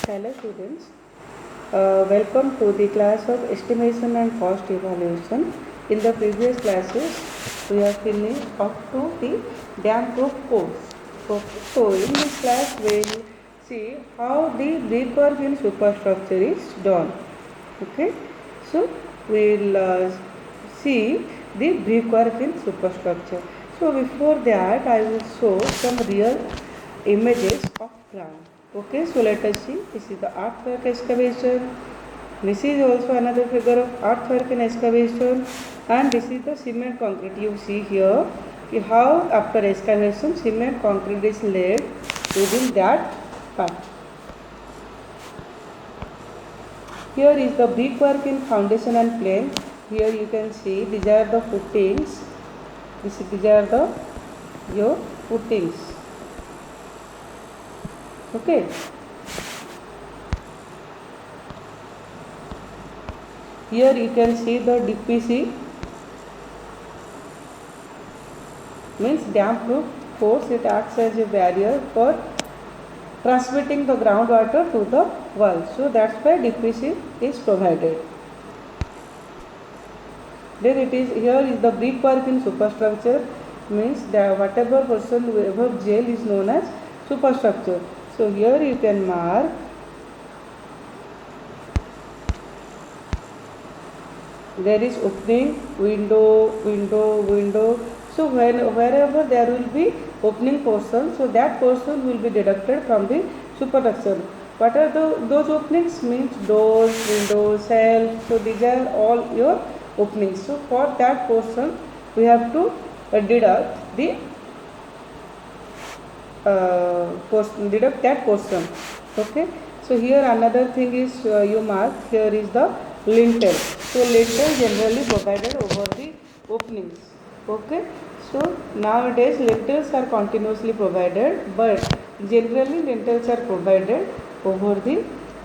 Hello students, welcome to the class of estimation and cost evaluation. In the previous classes, we have finished up to the dam proof course. So in this class, we will see how the brickwork in superstructure is done. Okay, so we will see the brickwork in superstructure. So before that, I will show some real images of ground. Okay, so let us see. This is the earthwork excavation. This is also another figure of earthwork in excavation, and this is the cement concrete. You see here how after excavation cement concrete is laid within that part. Here is the brickwork in foundation and plane. Here you can see these are the footings. These are the your footings. Okay. Here you can see the DPC means dam proof force. It acts as a barrier for transmitting the groundwater to the wall. So that's why DPC is provided. Then it is here is the brickwork in superstructure means that whatever portion above jail is known as superstructure. So here you can mark there is opening, window. So wherever there will be opening portion, so that portion will be deducted from the superstructure. What are those openings? Means doors, windows, shelf. So these are all your openings. So for that portion, we have to deduct the deduct that portion. Okay. So here another thing is you mark here is the lintel. So lintel generally provided over the openings. Okay. So nowadays lintels are continuously provided, but generally lintels are provided over the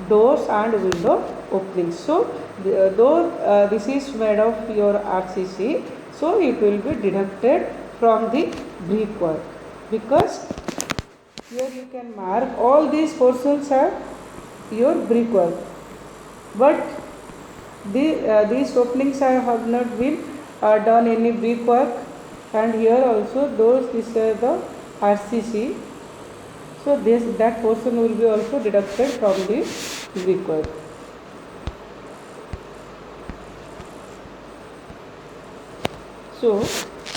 doors and window openings. So though this is made of your RCC, so it will be deducted from the brickwork, because here you can mark all these portions are your brickwork, but these openings have not been done any brickwork, and here also these are the RCC. So that portion will be also deducted from the brickwork. So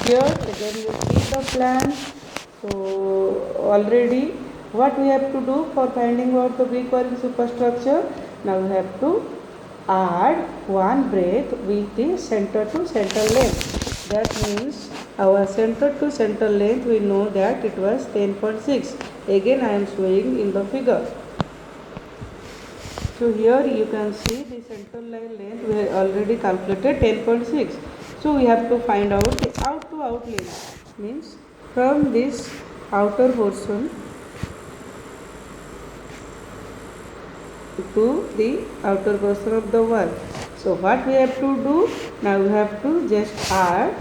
here again you see the plan. So already what we have to do for finding out the brickwork in superstructure? Now we have to add one break with the center to center length. That means our center to center length, we know that it was 10.6. Again I am showing in the figure. So here you can see the center line length we have already calculated 10.6. So we have to find out the out to out length, means from this outer portion to the outer portion of the wall. So what we have to do? Now we have to just add.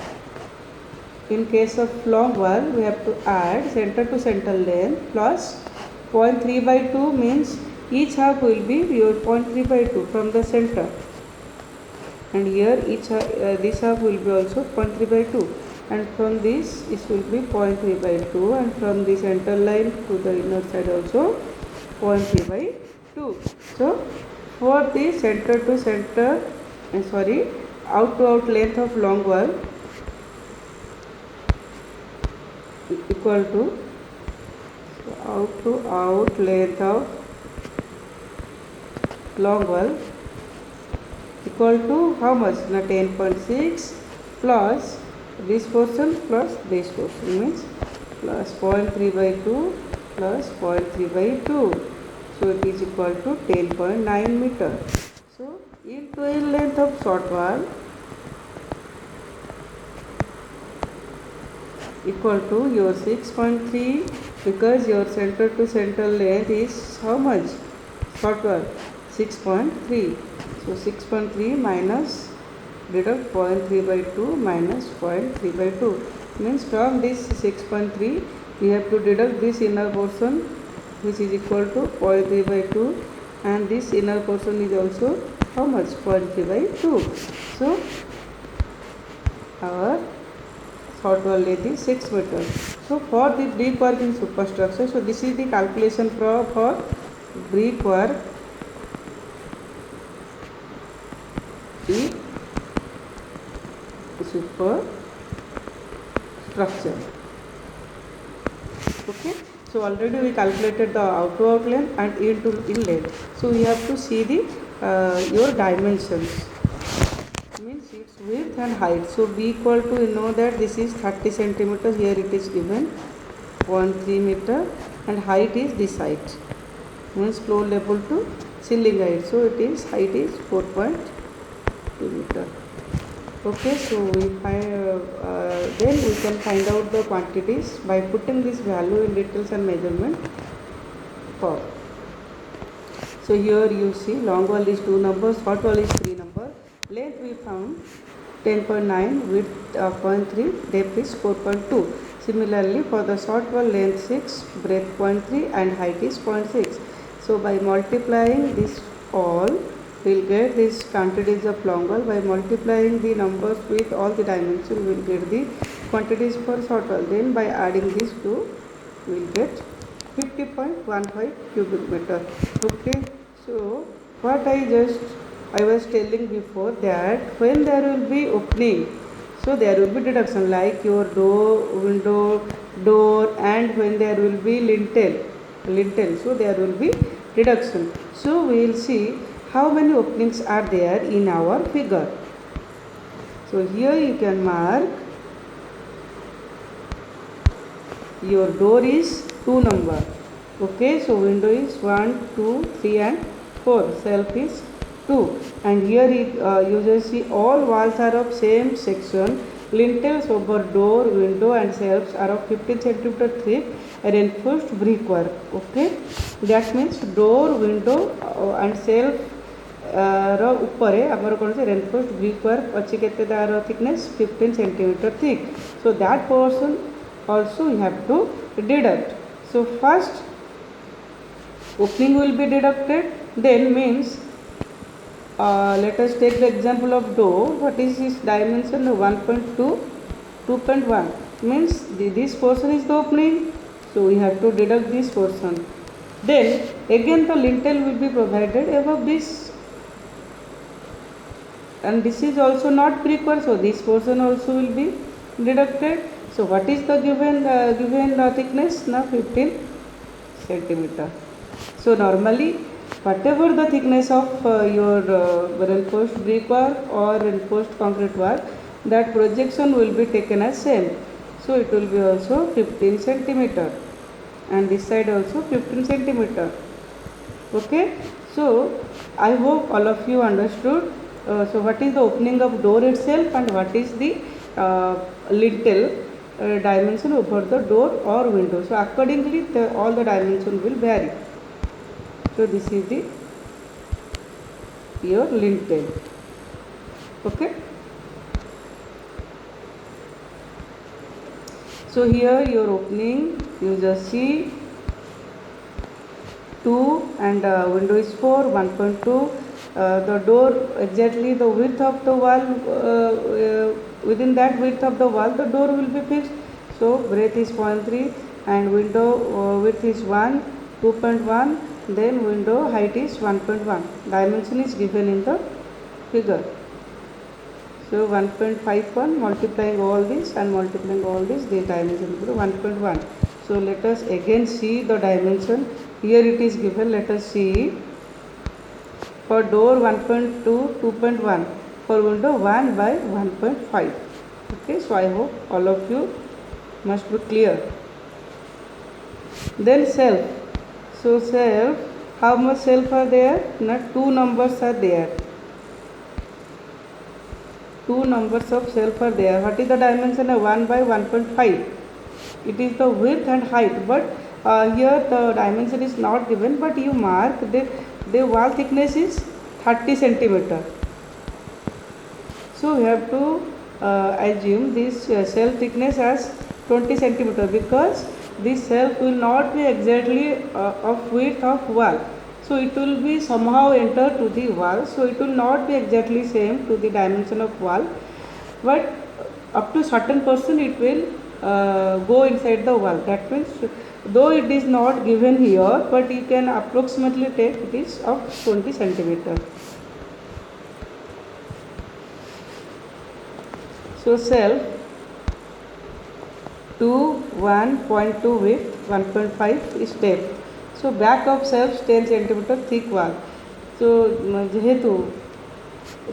In case of long wall, we have to add center to center length plus 0.3 by 2, means each half will be your 0.3 by 2 from the center, and here this half will be also 0.3 by 2, and from this it will be 0.3 by 2, and from the center line to the inner side also 0.3 by 2. So for the center to center out to out length of long wall equal to out to out length of long wall equal to how much? Now 10.6 plus this portion plus this portion, means plus 0.3 by 2 plus 0.3 by 2. So it is equal to 10.9 meter. So in total length of short wall equal to your 6.3, because your center to center length is how much? Short wall 6.3. So 6.3 minus deduct 0.3 by 2 minus 0.3 by 2, means from this 6.3 we have to deduct this inner portion, which is equal to 0.3 by 2, and this inner portion is also how much, 0.3 by 2. So our short wall length is 6 meters. So for the brickwork in superstructure, so this is the calculation for brickwork in superstructure. Okay, so already we calculated the outward length and inlet. So we have to see the your dimensions, means its width and height. So b equal to, you know that this is 30 centimeters, here it is given 0.3 meter, and height is this height, means floor level to ceiling height. So it is height is 4.2 meter. Okay, so we then we can find out the quantities by putting this value in details and measurement for. So here you see long wall is 2 numbers, short wall is 3 number, length we found 10.9, width 0.3, depth is 4.2. Similarly for the short wall, length 6, breadth 0.3 and height is 0.6. So by multiplying this all, we'll get this quantities of long wall. By multiplying the numbers with all the dimensions, we'll get the quantities for short wall. Then by adding these two, we'll get 50.15 cubic meter. Okay, so what I was telling before, that when there will be opening, so there will be deduction like your door, window, door, and when there will be lintel, so there will be deduction. So we will see how many openings are there in our figure. So here you can mark your door is 2 number. Okay, so window is 1, 2, 3 and 4, self is 2, and here you just see all walls are of same section, lintels over door, window and shelves are of 15 centimeter thick reinforced brickwork. Okay, that means door, window and shelf ର ଉପରେ ଆମର କ'ଣ ଅଛି reinforced brickwork ଅଛି, କେତେ ତାର thickness 15 centimeter thick. So that portion also you have to deduct. So first opening will be deducted, then means let us take the example of door. What is its dimension? 1.2, 2.1, means this portion is the opening, so we have to deduct this portion. Then again the lintel will be provided above this, and this is also not brickwork, so this portion also will be deducted. So what is the given thickness? Now 15 centimeter. So normally whatever the thickness of your reinforced brickwork or reinforced concrete work, that projection will be taken as same. So it will be also 15 centimeter, and this side also 15 centimeter. Okay, so I hope all of you understood. So what is the opening of door itself, and what is the lintel dimension over the door or window. So accordingly all the dimension will vary. So this is the your lintel. Okay, so here your opening, you just see 2 and window is 4, 1.2. The door, exactly the width of the wall, within that width of the wall the door will be fixed. So breadth is 0.3 and window width is 1, 2.1, then window height is 1.1. Dimension is given in the figure. So 1.51, multiplying all this and multiplying all this, the dimension will be 1.1. So let us again see the dimension. Here it is given. Let us see. For door 1.2, 2.1, for window 1 by 1.5. Okay, so I hope all of you must be clear. Then shelf. So shelf, how much shelf are there? Not 2 numbers are there. 2 numbers of shelf are there. What is the dimension? 1 by 1.5. It is the width and height, but here the dimension is not given, but you mark the wall thickness is 30 centimeter. So we have to assume this shelf thickness as 20 centimeter, because this shelf will not be exactly of width of wall. So it will be somehow enter to the wall. So it will not be exactly same to the dimension of wall, but up to certain percent it will go inside the wall. That means though it is not given here, but you can approximately take it is of 20 centimeter. So self to 1.2 width, 1.5 is depth. So back of self 10 centimeter thick wall. So जेहेतु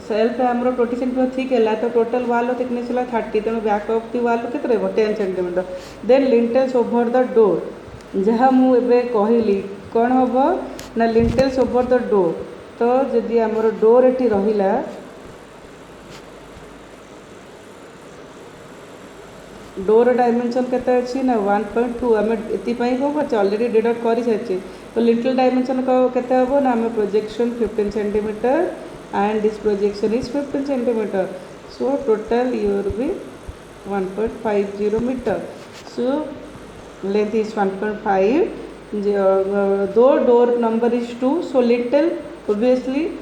self आमर 20 centimetre thick है तो total वाल thickness है 30 तेणु back of the wall के 10 centimetre. Then lintels over the door जहाँ मुझे कहली कौन हम ना लिंटेल्स ओवर द डोर. तो जदि आमर डोर एटी रहिला डोर डायमेंशन केते अच्छी ना 1.2 आम ये कौन कर अलरेडी डिडक्ट कर सारी. तो लिटिल डायमेंशन केते हम ना आम projection 15 centimetre and this projection is 15 centimeter. So total here will be 1.50 meter. So length is 1.5. Though door number is 2, so lintel obviously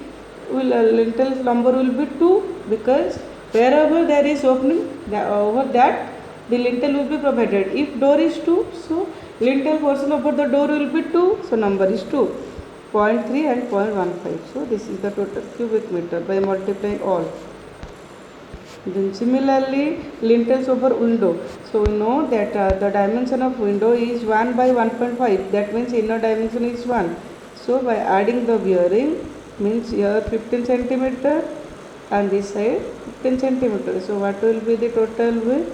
will lintel number will be 2, because wherever there is opening over that the lintel will be provided. If door is 2, so lintel portion over the door will be 2, so number is 2. 0.3 and 0.15. So this is the total cubic meter by multiplying all. Then similarly lintels over window. So we know that the dimension of window is 1 by 1.5. That means inner dimension is 1. So by adding the bearing means here 15 centimeter and this side 15 centimeter. So what will be the total width?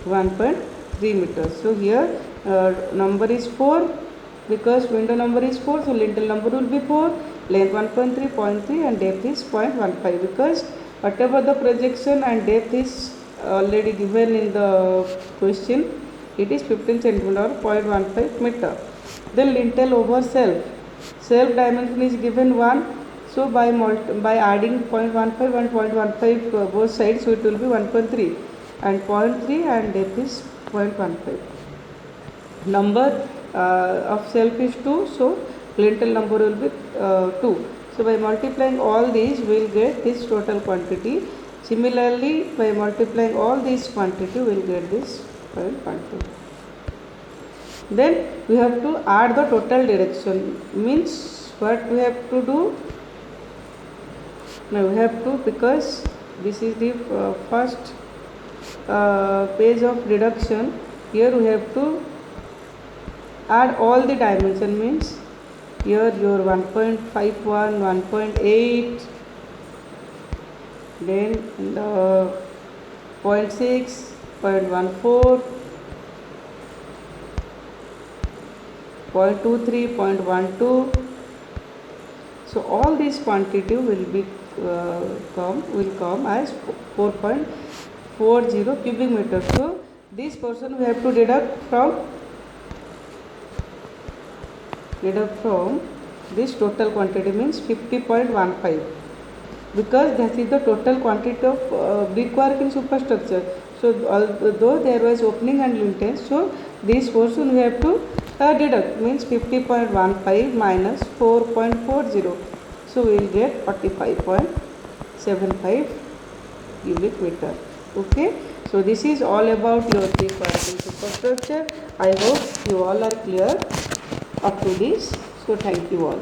1.3 meters. So here number is 4. Because window number is 4, so lintel number will be 4, length 1.3, 0.3 and depth is 0.15. Because whatever the projection and depth is already given in the question, it is 15 centimeter or 0.15 meter. Then lintel over self. Self dimension is given 1. So by adding 0.15 and 0.15 both sides, so it will be 1.3 and 0.3 and depth is 0.15. Number of self is 2, so lintel number will be 2. So by multiplying all these we will get this total quantity. Similarly by multiplying all these quantity we will get this quantity. Then we have to add the total direction. Means what we have to do? Now we have to, because this is the first page of deduction, here we have to add all the dimension. Means here your 1.51, 1.8, then the 0.6, 0.14, 0.23, 0.12. So all these quantity will be come as 4.40 cubic meter. So this portion we have to deduct from this total quantity, means 50.15, because that is the total quantity of brickwork in superstructure. So although there was opening and lintel, so this portion we have to deduct, means 50.15 minus 4.40. So we will get 45.75 cubic meter. Okay. So this is all about your brickwork in superstructure. I hope you all are clear up to this. So thank you all.